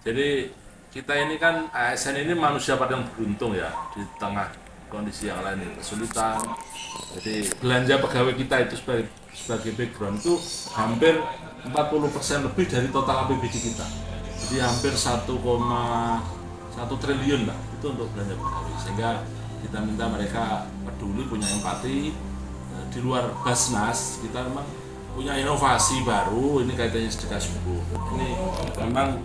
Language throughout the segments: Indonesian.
Jadi kita ini kan ASN ini manusia paling beruntung ya di tengah kondisi yang lain kesulitan. Jadi belanja pegawai kita itu sebagai background itu hampir 40% lebih dari total APBD kita. Jadi hampir 1,1 triliun lah itu untuk belanja pegawai. Sehingga kita minta mereka peduli, punya empati. Di luar Basnas kita memang punya inovasi baru, ini kaitannya sedekah subuh. Ini memang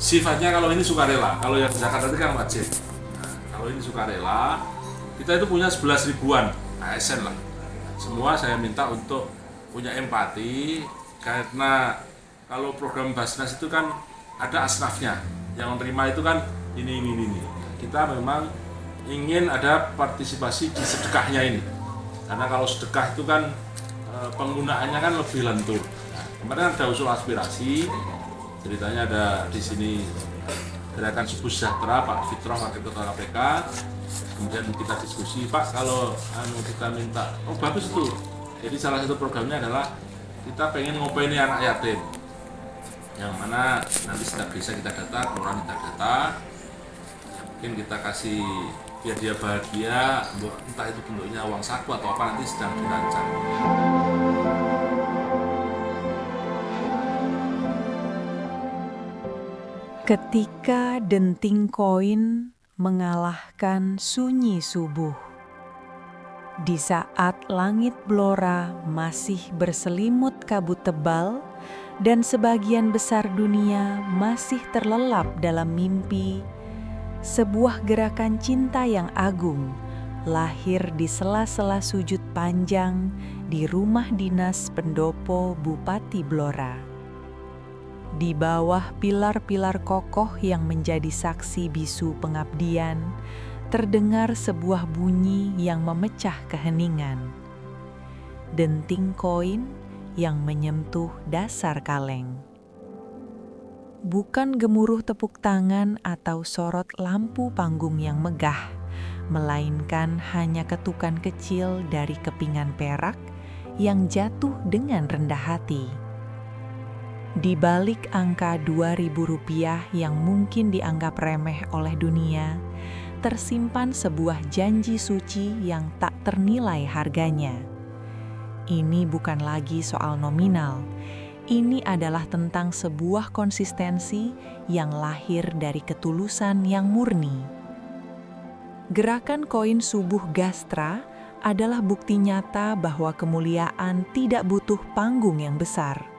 sifatnya kalau ini sukarela, kalau yang zakat tadi kan wajib. Nah, kalau ini sukarela, kita itu punya 11 ribuan ASN lah. Semua saya minta untuk punya empati, karena kalau program Basnas itu kan ada asnafnya, yang menerima itu kan ini. Kita memang ingin ada partisipasi di sedekahnya ini, karena kalau sedekah itu kan penggunaannya kan lebih lentur. Nah, kemarin ada usul aspirasi, ceritanya ada di sini gerakan subuh sejahtera Pak Fitroh Wakil Ketua KPK. Kemudian kita diskusi, Pak kalau kita minta, oh bagus itu. Jadi salah satu programnya adalah kita pengen ngopeni anak yatim, yang mana nanti setiap desa kita data, kelurahan kita data, mungkin kita kasih biar dia bahagia, entah itu bentuknya uang saku atau apa, nanti sedang dirancang. Ketika denting koin mengalahkan sunyi subuh, di saat langit Blora masih berselimut kabut tebal dan sebagian besar dunia masih terlelap dalam mimpi, sebuah gerakan cinta yang agung lahir di sela-sela sujud panjang di rumah dinas pendopo Bupati Blora. Di bawah pilar-pilar kokoh yang menjadi saksi bisu pengabdian, terdengar sebuah bunyi yang memecah keheningan. Denting koin yang menyentuh dasar kaleng. Bukan gemuruh tepuk tangan atau sorot lampu panggung yang megah, melainkan hanya ketukan kecil dari kepingan perak yang jatuh dengan rendah hati. Di balik angka Rp2.000 yang mungkin dianggap remeh oleh dunia, tersimpan sebuah janji suci yang tak ternilai harganya. Ini bukan lagi soal nominal. Ini adalah tentang sebuah konsistensi yang lahir dari ketulusan yang murni. Gerakan koin subuh Gastra adalah bukti nyata bahwa kemuliaan tidak butuh panggung yang besar.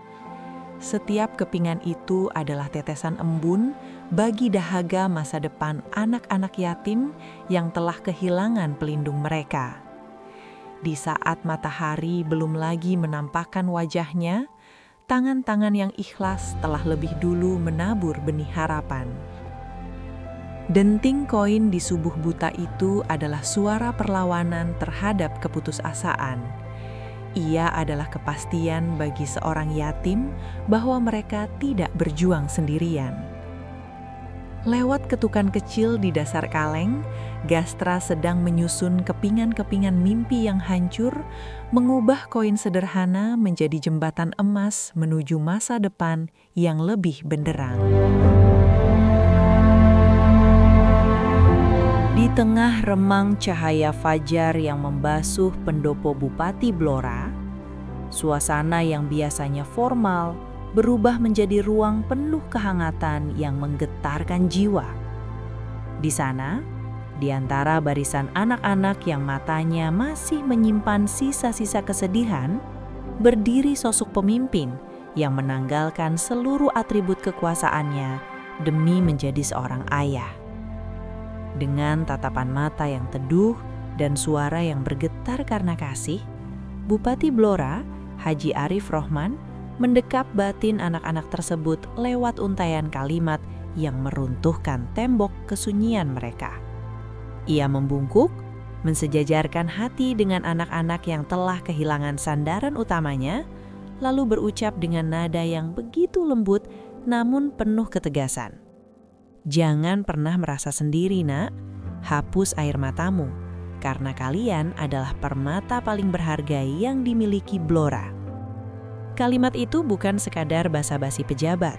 Setiap kepingan itu adalah tetesan embun bagi dahaga masa depan anak-anak yatim yang telah kehilangan pelindung mereka. Di saat matahari belum lagi menampakkan wajahnya, tangan-tangan yang ikhlas telah lebih dulu menabur benih harapan. Denting koin di subuh buta itu adalah suara perlawanan terhadap keputusasaan. Ia adalah kepastian bagi seorang yatim bahwa mereka tidak berjuang sendirian. Lewat ketukan kecil di dasar kaleng, Gastra sedang menyusun kepingan-kepingan mimpi yang hancur, mengubah koin sederhana menjadi jembatan emas menuju masa depan yang lebih benderang. Di tengah remang cahaya fajar yang membasuh pendopo Bupati Blora, suasana yang biasanya formal berubah menjadi ruang penuh kehangatan yang menggetarkan jiwa. Di sana, di antara barisan anak-anak yang matanya masih menyimpan sisa-sisa kesedihan, berdiri sosok pemimpin yang menanggalkan seluruh atribut kekuasaannya demi menjadi seorang ayah. Dengan tatapan mata yang teduh dan suara yang bergetar karena kasih, Bupati Blora, Haji Arif Rohman, mendekap batin anak-anak tersebut lewat untaian kalimat yang meruntuhkan tembok kesunyian mereka. Ia membungkuk, mensejajarkan hati dengan anak-anak yang telah kehilangan sandaran utamanya, lalu berucap dengan nada yang begitu lembut namun penuh ketegasan. Jangan pernah merasa sendiri, nak. Hapus air matamu, karena kalian adalah permata paling berharga yang dimiliki Blora. Kalimat itu bukan sekadar basa-basi pejabat,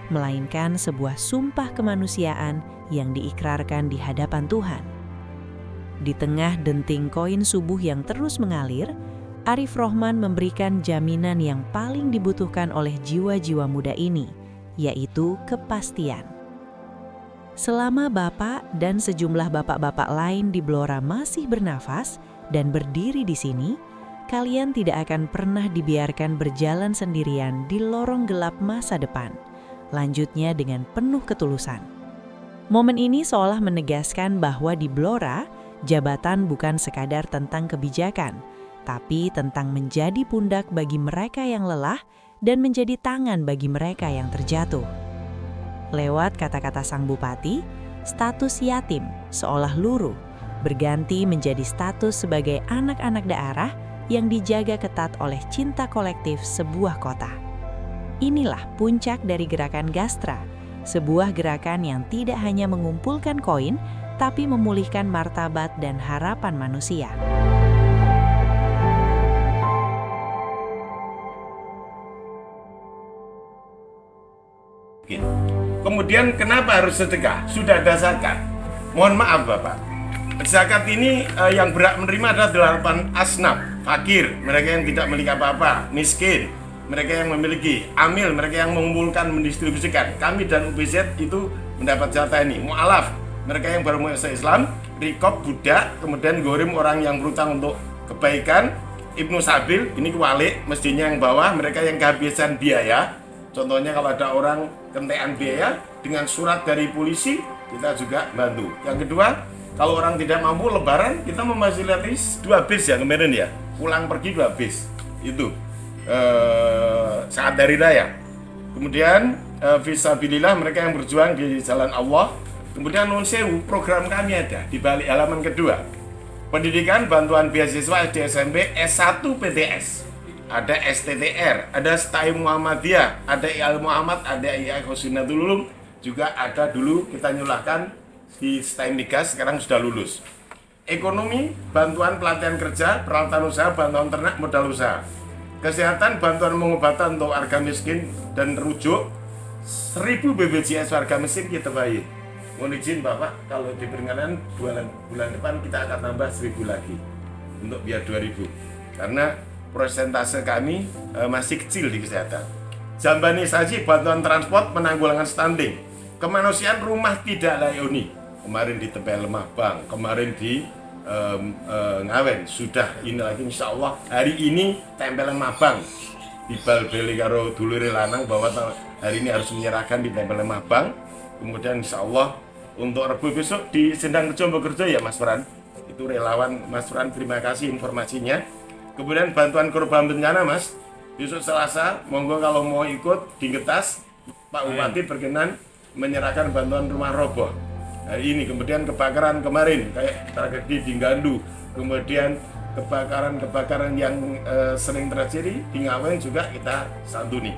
melainkan sebuah sumpah kemanusiaan yang diikrarkan di hadapan Tuhan. Di tengah denting koin subuh yang terus mengalir, Arif Rohman memberikan jaminan yang paling dibutuhkan oleh jiwa-jiwa muda ini, yaitu kepastian. Selama Bapak dan sejumlah bapak-bapak lain di Blora masih bernafas dan berdiri di sini, kalian tidak akan pernah dibiarkan berjalan sendirian di lorong gelap masa depan. Lanjutnya dengan penuh ketulusan. Momen ini seolah menegaskan bahwa di Blora, jabatan bukan sekadar tentang kebijakan, tapi tentang menjadi pundak bagi mereka yang lelah dan menjadi tangan bagi mereka yang terjatuh. Lewat kata-kata sang bupati, status yatim seolah luruh, berganti menjadi status sebagai anak-anak daerah yang dijaga ketat oleh cinta kolektif sebuah kota. Inilah puncak dari gerakan Gastra, sebuah gerakan yang tidak hanya mengumpulkan koin, tapi memulihkan martabat dan harapan manusia. Kemudian kenapa harus sedekah? Sudah ada zakat. Mohon maaf Bapak, zakat ini yang berhak menerima adalah 8 asnaf. Fakir, mereka yang tidak memiliki apa-apa. Miskin, mereka yang memiliki. Amil, mereka yang mengumpulkan, mendistribusikan. Kami dan UPZ itu mendapat jatah ini. Mu'alaf, mereka yang baru masuk Islam. Rikob, budak. Kemudian gorim, orang yang berutang untuk kebaikan. Ibnu Sabil, ini kualik, mestinya yang bawah. Mereka yang kehabisan biaya. Contohnya kalau ada orang kentean biaya, dengan surat dari polisi kita juga bantu. Yang kedua, kalau orang tidak mampu lebaran, kita memfasilitasi 2 bis ya kemarin ya, pulang pergi 2 bis itu saat dari raya. Kemudian fisabilillah, mereka yang berjuang di jalan Allah. Kemudian nun sewu, program kami ada di balik halaman kedua, pendidikan bantuan beasiswa SD SMP S1 PTS. Ada STTR, ada STAI Muhammadiyah, ada IAL Muhammad, ada IAI Khosinatul Ulum, juga ada dulu kita nyulahkan di STAI Migas, sekarang sudah lulus. Ekonomi, bantuan pelatihan kerja, peralatan usaha, bantuan ternak, modal usaha. Kesehatan, bantuan pengobatan untuk warga miskin dan rujuk. 1000 BPJS warga miskin kita bayar. Mohon izin Bapak, kalau diperkenankan bulan depan kita akan tambah 1000 lagi untuk biar 2000. Karena persentase kami masih kecil di kesehatan. Jambanisasi, bantuan transport, penanggulangan stunting. Kemanusiaan, rumah tidak layak huni. Kemarin di Tempel Lemah Bang, kemarin di Ngawen, sudah ini lagi insya Allah hari ini Tempel Lemah Bang. Dibal-beli karo dulure lanang bahwa hari ini harus menyerahkan di Tempel Lemah Bang. Kemudian insya Allah untuk Rebo besok di Sendang Rejo bekerja ya Mas Fran. Itu relawan Mas Fran, terima kasih informasinya. Kemudian bantuan korban bencana Mas, besok Selasa, monggo kalau mau ikut di Getas, Pak Bupati berkenan menyerahkan bantuan rumah roboh. Hari ini, kemudian kebakaran kemarin, kayak tragedi di Gandu, kemudian kebakaran yang sering terjadi di Ngawen juga kita santuni.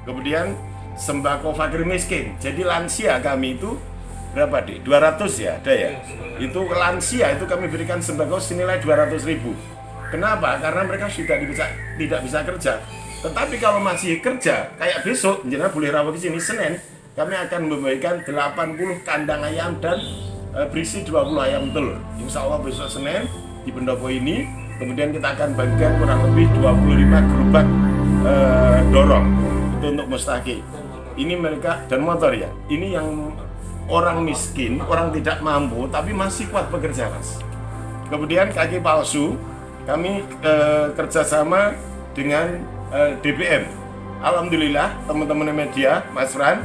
Kemudian sembako fakir miskin, jadi lansia kami itu berapa deh? 200 ya, ada ya? Itu lansia itu kami berikan sembako senilai 200.000. Kenapa? Karena mereka sudah tidak bisa kerja. Tetapi kalau masih kerja, kayak besok, jenengan boleh rawat di sini Senin, kami akan membagikan 80 kandang ayam dan berisi 20 ayam telur. Insya Allah besok Senin di pendopo ini, kemudian kita akan bagikan kurang lebih 25 gerobak dorong itu untuk mustaqi. Ini mereka dan motor ya. Ini yang orang miskin, orang tidak mampu, tapi masih kuat bekerja Mas. Kemudian kaki palsu. Kami kerjasama dengan DBM. Alhamdulillah teman-teman media, Mas Fran,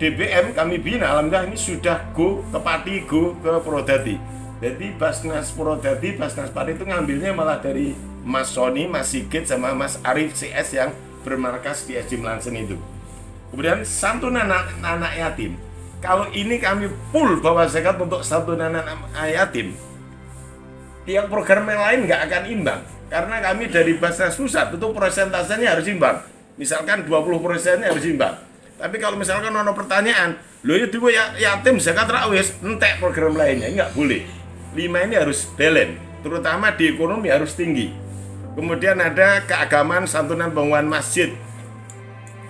DBM kami bina, alhamdulillah ini sudah go ke Pati, go ke Purwodadi. Jadi Basnas Purwodadi, Basnas Pati itu ngambilnya malah dari Mas Sony, Mas Sigit, sama Mas Arif CS yang bermarkas di SD Melansen itu. Kemudian santunan anak yatim. Kalau ini kami full bawa zakat untuk santunan anak yatim. Yang program yang lain nggak akan imbang karena kami dari Basnas Pusat itu persentasenya harus imbang. Misalkan 20%-nya harus imbang. Tapi kalau misalkan ada pertanyaan, loh itu yatim zakat rawis, entek program lainnya nggak boleh. 5 ini harus balance, terutama di ekonomi harus tinggi. Kemudian ada keagamaan santunan bangunan masjid.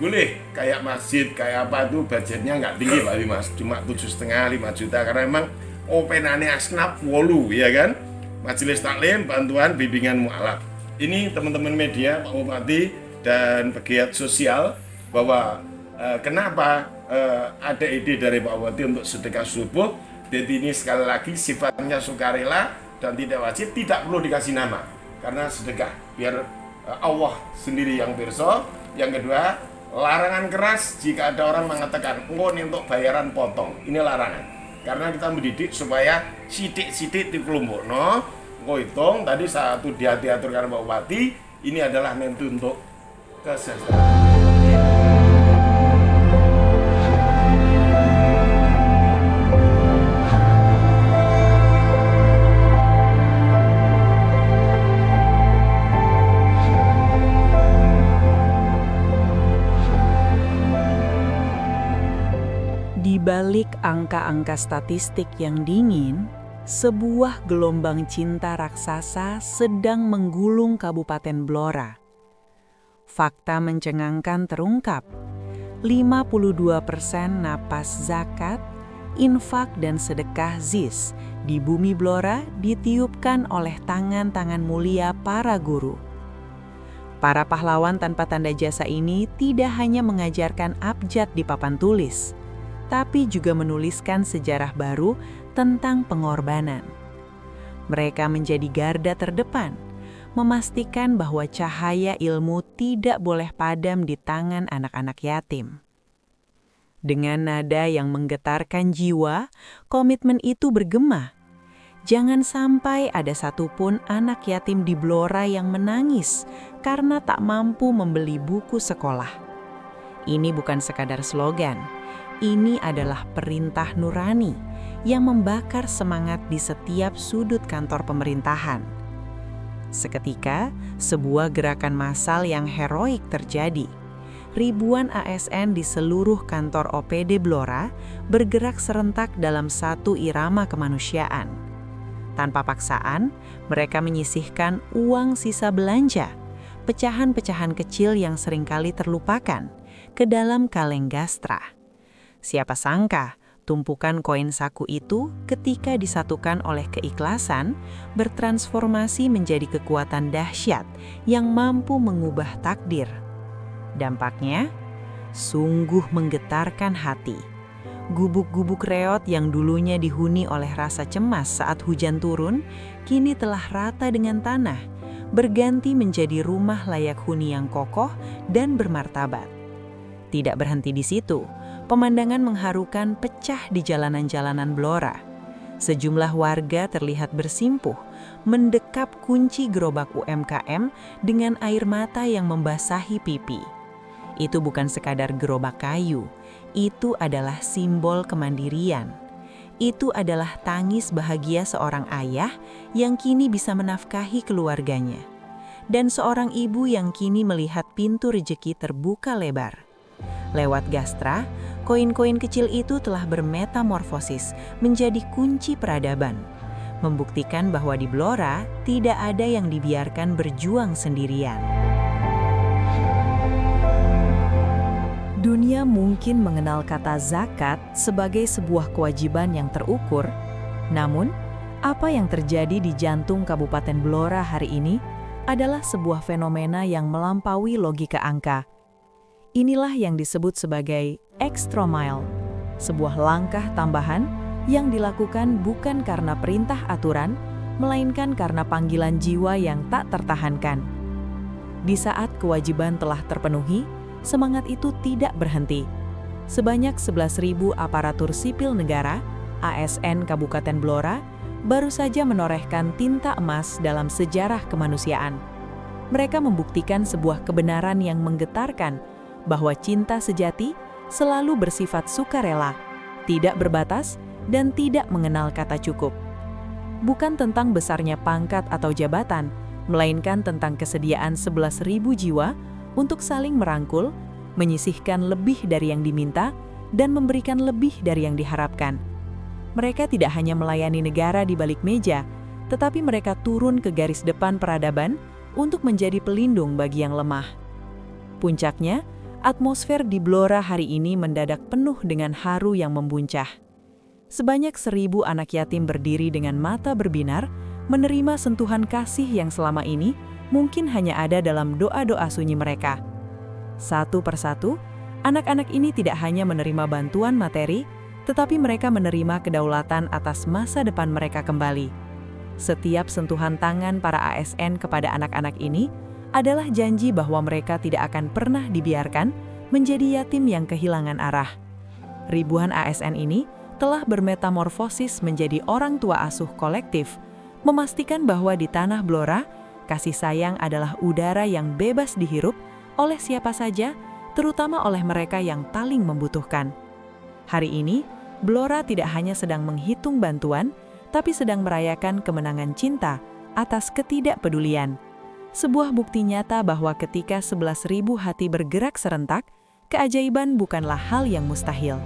boleh kayak masjid kayak apa itu budgetnya nggak tinggi Pak Mas, cuma 7,5 5 juta karena memang openane asnaf wolu ya kan, majelis taklim bantuan bimbingan mualaf. Ini teman-teman media Pak Bupati dan pegiat sosial bahwa kenapa ada ide dari Pak Bupati untuk sedekah subuh. Jadi ini sekali lagi sifatnya sukarela dan tidak wajib, tidak perlu dikasih nama karena sedekah biar Allah sendiri yang pirsa. Yang kedua, larangan keras jika ada orang mengatakan engkau ini untuk bayaran potong, ini larangan karena kita mendidik supaya sidik-sidik di kelompok engkau hitung tadi satu diaturkan Pak Bupati, ini adalah nanti untuk kesejahteraan. Di balik angka-angka statistik yang dingin, sebuah gelombang cinta raksasa sedang menggulung Kabupaten Blora. Fakta mencengangkan terungkap. 52% napas zakat, infak dan sedekah ZIS di bumi Blora ditiupkan oleh tangan-tangan mulia para guru. Para pahlawan tanpa tanda jasa ini tidak hanya mengajarkan abjad di papan tulis, tapi juga menuliskan sejarah baru tentang pengorbanan. Mereka menjadi garda terdepan, memastikan bahwa cahaya ilmu tidak boleh padam di tangan anak-anak yatim. Dengan nada yang menggetarkan jiwa, komitmen itu bergema. Jangan sampai ada satupun anak yatim di Blora yang menangis karena tak mampu membeli buku sekolah. Ini bukan sekadar slogan. Ini adalah perintah nurani yang membakar semangat di setiap sudut kantor pemerintahan. Seketika, sebuah gerakan massal yang heroik terjadi. Ribuan ASN di seluruh kantor OPD Blora bergerak serentak dalam satu irama kemanusiaan. Tanpa paksaan, mereka menyisihkan uang sisa belanja, pecahan-pecahan kecil yang seringkali terlupakan, ke dalam kaleng gastra. Siapa sangka, tumpukan koin saku itu ketika disatukan oleh keikhlasan, bertransformasi menjadi kekuatan dahsyat yang mampu mengubah takdir. Dampaknya, sungguh menggetarkan hati. Gubuk-gubuk reot yang dulunya dihuni oleh rasa cemas saat hujan turun, kini telah rata dengan tanah, berganti menjadi rumah layak huni yang kokoh dan bermartabat. Tidak berhenti di situ, pemandangan mengharukan pecah di jalanan-jalanan Blora. Sejumlah warga terlihat bersimpuh, mendekap kunci gerobak UMKM dengan air mata yang membasahi pipi. Itu bukan sekadar gerobak kayu, itu adalah simbol kemandirian. Itu adalah tangis bahagia seorang ayah yang kini bisa menafkahi keluarganya, dan seorang ibu yang kini melihat pintu rejeki terbuka lebar. Lewat gastra, koin-koin kecil itu telah bermetamorfosis menjadi kunci peradaban, membuktikan bahwa di Blora tidak ada yang dibiarkan berjuang sendirian. Dunia mungkin mengenal kata zakat sebagai sebuah kewajiban yang terukur, namun apa yang terjadi di jantung Kabupaten Blora hari ini adalah sebuah fenomena yang melampaui logika angka. Inilah yang disebut sebagai extra mile, sebuah langkah tambahan yang dilakukan bukan karena perintah aturan, melainkan karena panggilan jiwa yang tak tertahankan. Di saat kewajiban telah terpenuhi, semangat itu tidak berhenti. Sebanyak 11.000 aparatur sipil negara, ASN Kabupaten Blora, baru saja menorehkan tinta emas dalam sejarah kemanusiaan. Mereka membuktikan sebuah kebenaran yang menggetarkan, bahwa cinta sejati selalu bersifat sukarela, tidak berbatas, dan tidak mengenal kata cukup. Bukan tentang besarnya pangkat atau jabatan, melainkan tentang kesediaan 11.000 jiwa untuk saling merangkul, menyisihkan lebih dari yang diminta, dan memberikan lebih dari yang diharapkan. Mereka tidak hanya melayani negara di balik meja, tetapi mereka turun ke garis depan peradaban untuk menjadi pelindung bagi yang lemah. Puncaknya Atmosfer di Blora hari ini mendadak penuh dengan haru yang membuncah. Sebanyak 1.000 anak yatim berdiri dengan mata berbinar, menerima sentuhan kasih yang selama ini mungkin hanya ada dalam doa-doa sunyi mereka. Satu persatu, anak-anak ini tidak hanya menerima bantuan materi, tetapi mereka menerima kedaulatan atas masa depan mereka kembali. Setiap sentuhan tangan para ASN kepada anak-anak ini adalah janji bahwa mereka tidak akan pernah dibiarkan menjadi yatim yang kehilangan arah. Ribuan ASN ini telah bermetamorfosis menjadi orang tua asuh kolektif, memastikan bahwa di tanah Blora, kasih sayang adalah udara yang bebas dihirup oleh siapa saja, terutama oleh mereka yang paling membutuhkan. Hari ini, Blora tidak hanya sedang menghitung bantuan, tapi sedang merayakan kemenangan cinta atas ketidakpedulian. Sebuah bukti nyata bahwa ketika 11.000 hati bergerak serentak, keajaiban bukanlah hal yang mustahil.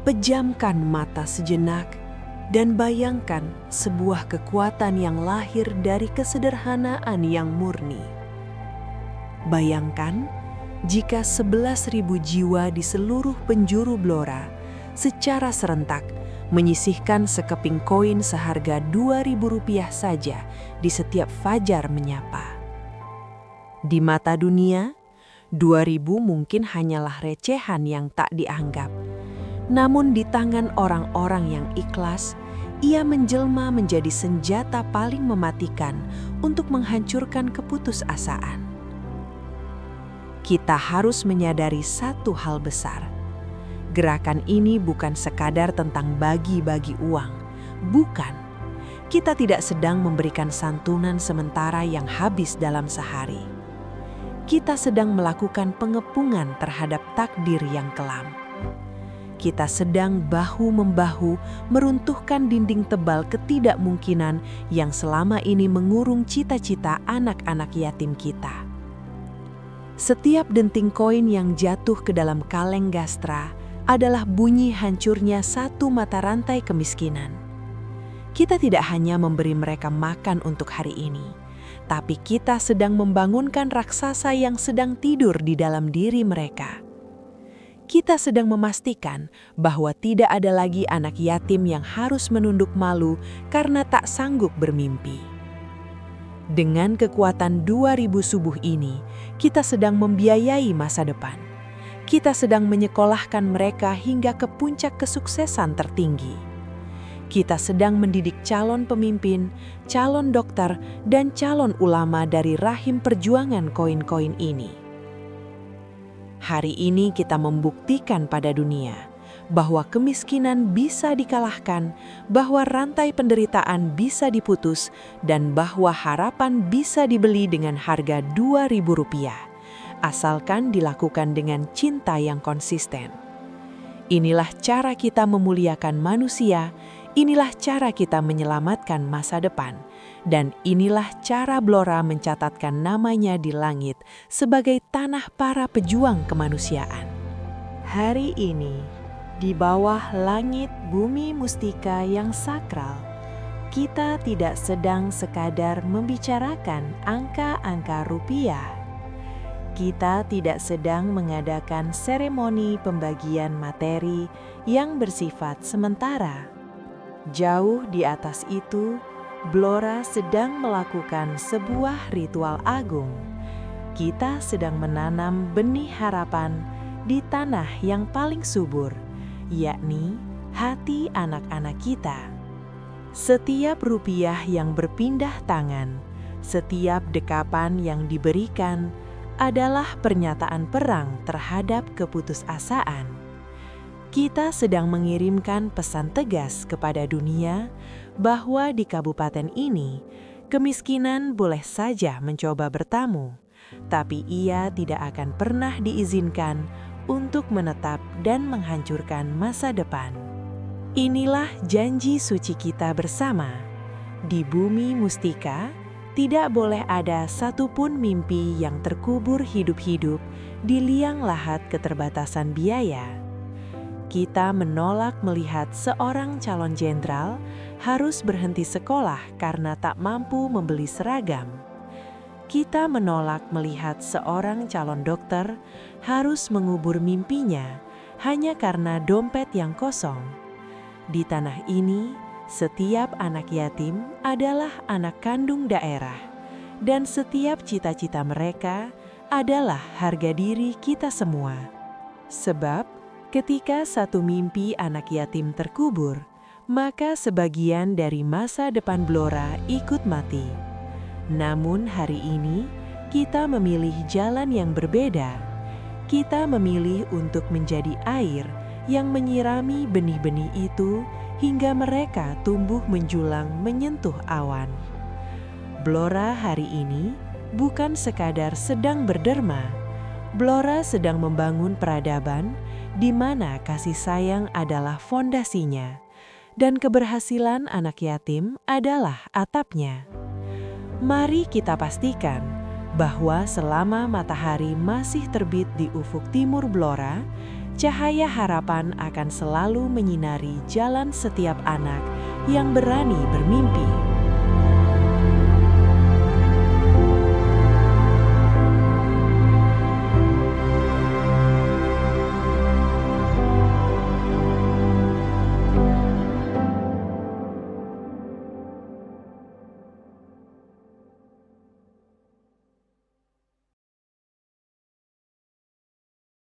Pejamkan mata sejenak dan bayangkan sebuah kekuatan yang lahir dari kesederhanaan yang murni. Bayangkan jika 11.000 jiwa di seluruh penjuru Blora secara serentak menyisihkan sekeping koin seharga Rp2.000 saja di setiap fajar menyapa. Di mata dunia, 2.000 mungkin hanyalah recehan yang tak dianggap. Namun di tangan orang-orang yang ikhlas, ia menjelma menjadi senjata paling mematikan untuk menghancurkan keputusasaan. Kita harus menyadari satu hal besar. Gerakan ini bukan sekadar tentang bagi-bagi uang. Bukan. Kita tidak sedang memberikan santunan sementara yang habis dalam sehari. Kita sedang melakukan pengepungan terhadap takdir yang kelam. Kita sedang bahu-membahu meruntuhkan dinding tebal ketidakmungkinan yang selama ini mengurung cita-cita anak-anak yatim kita. Setiap denting koin yang jatuh ke dalam kaleng gastra adalah bunyi hancurnya satu mata rantai kemiskinan. Kita tidak hanya memberi mereka makan untuk hari ini, tapi kita sedang membangunkan raksasa yang sedang tidur di dalam diri mereka. Kita sedang memastikan bahwa tidak ada lagi anak yatim yang harus menunduk malu karena tak sanggup bermimpi. Dengan kekuatan 2.000 subuh ini, kita sedang membiayai masa depan. Kita sedang menyekolahkan mereka hingga ke puncak kesuksesan tertinggi. Kita sedang mendidik calon pemimpin, calon dokter, dan calon ulama dari rahim perjuangan koin-koin ini. Hari ini kita membuktikan pada dunia bahwa kemiskinan bisa dikalahkan, bahwa rantai penderitaan bisa diputus, dan bahwa harapan bisa dibeli dengan harga Rp2.000, asalkan dilakukan dengan cinta yang konsisten. Inilah cara kita memuliakan manusia, inilah cara kita menyelamatkan masa depan, dan inilah cara Blora mencatatkan namanya di langit sebagai tanah para pejuang kemanusiaan. Hari ini, di bawah langit bumi mustika yang sakral, kita tidak sedang sekadar membicarakan angka-angka rupiah. Kita tidak sedang mengadakan seremoni pembagian materi yang bersifat sementara. Jauh di atas itu, Blora sedang melakukan sebuah ritual agung. Kita sedang menanam benih harapan di tanah yang paling subur, yakni hati anak-anak kita. Setiap rupiah yang berpindah tangan, setiap dekapan yang diberikan adalah pernyataan perang terhadap keputusasaan. Kita sedang mengirimkan pesan tegas kepada dunia bahwa di kabupaten ini, kemiskinan boleh saja mencoba bertamu, tapi ia tidak akan pernah diizinkan untuk menetap dan menghancurkan masa depan. Inilah janji suci kita bersama. Di bumi mustika, tidak boleh ada satupun mimpi yang terkubur hidup-hidup di liang lahat keterbatasan biaya. Kita menolak melihat seorang calon jenderal harus berhenti sekolah karena tak mampu membeli seragam. kita menolak melihat seorang calon dokter harus mengubur mimpinya hanya karena dompet yang kosong. Di tanah ini, setiap anak yatim adalah anak kandung daerah, dan setiap cita-cita mereka adalah harga diri kita semua. Sebab, ketika satu mimpi anak yatim terkubur, maka sebagian dari masa depan Blora ikut mati. Namun hari ini, kita memilih jalan yang berbeda. Kita memilih untuk menjadi air yang menyirami benih-benih itu hingga mereka tumbuh menjulang menyentuh awan. Blora hari ini bukan sekadar sedang berderma. Blora sedang membangun peradaban di mana kasih sayang adalah fondasinya dan keberhasilan anak yatim adalah atapnya. Mari kita pastikan bahwa selama matahari masih terbit di ufuk timur Blora, cahaya harapan akan selalu menyinari jalan setiap anak yang berani bermimpi.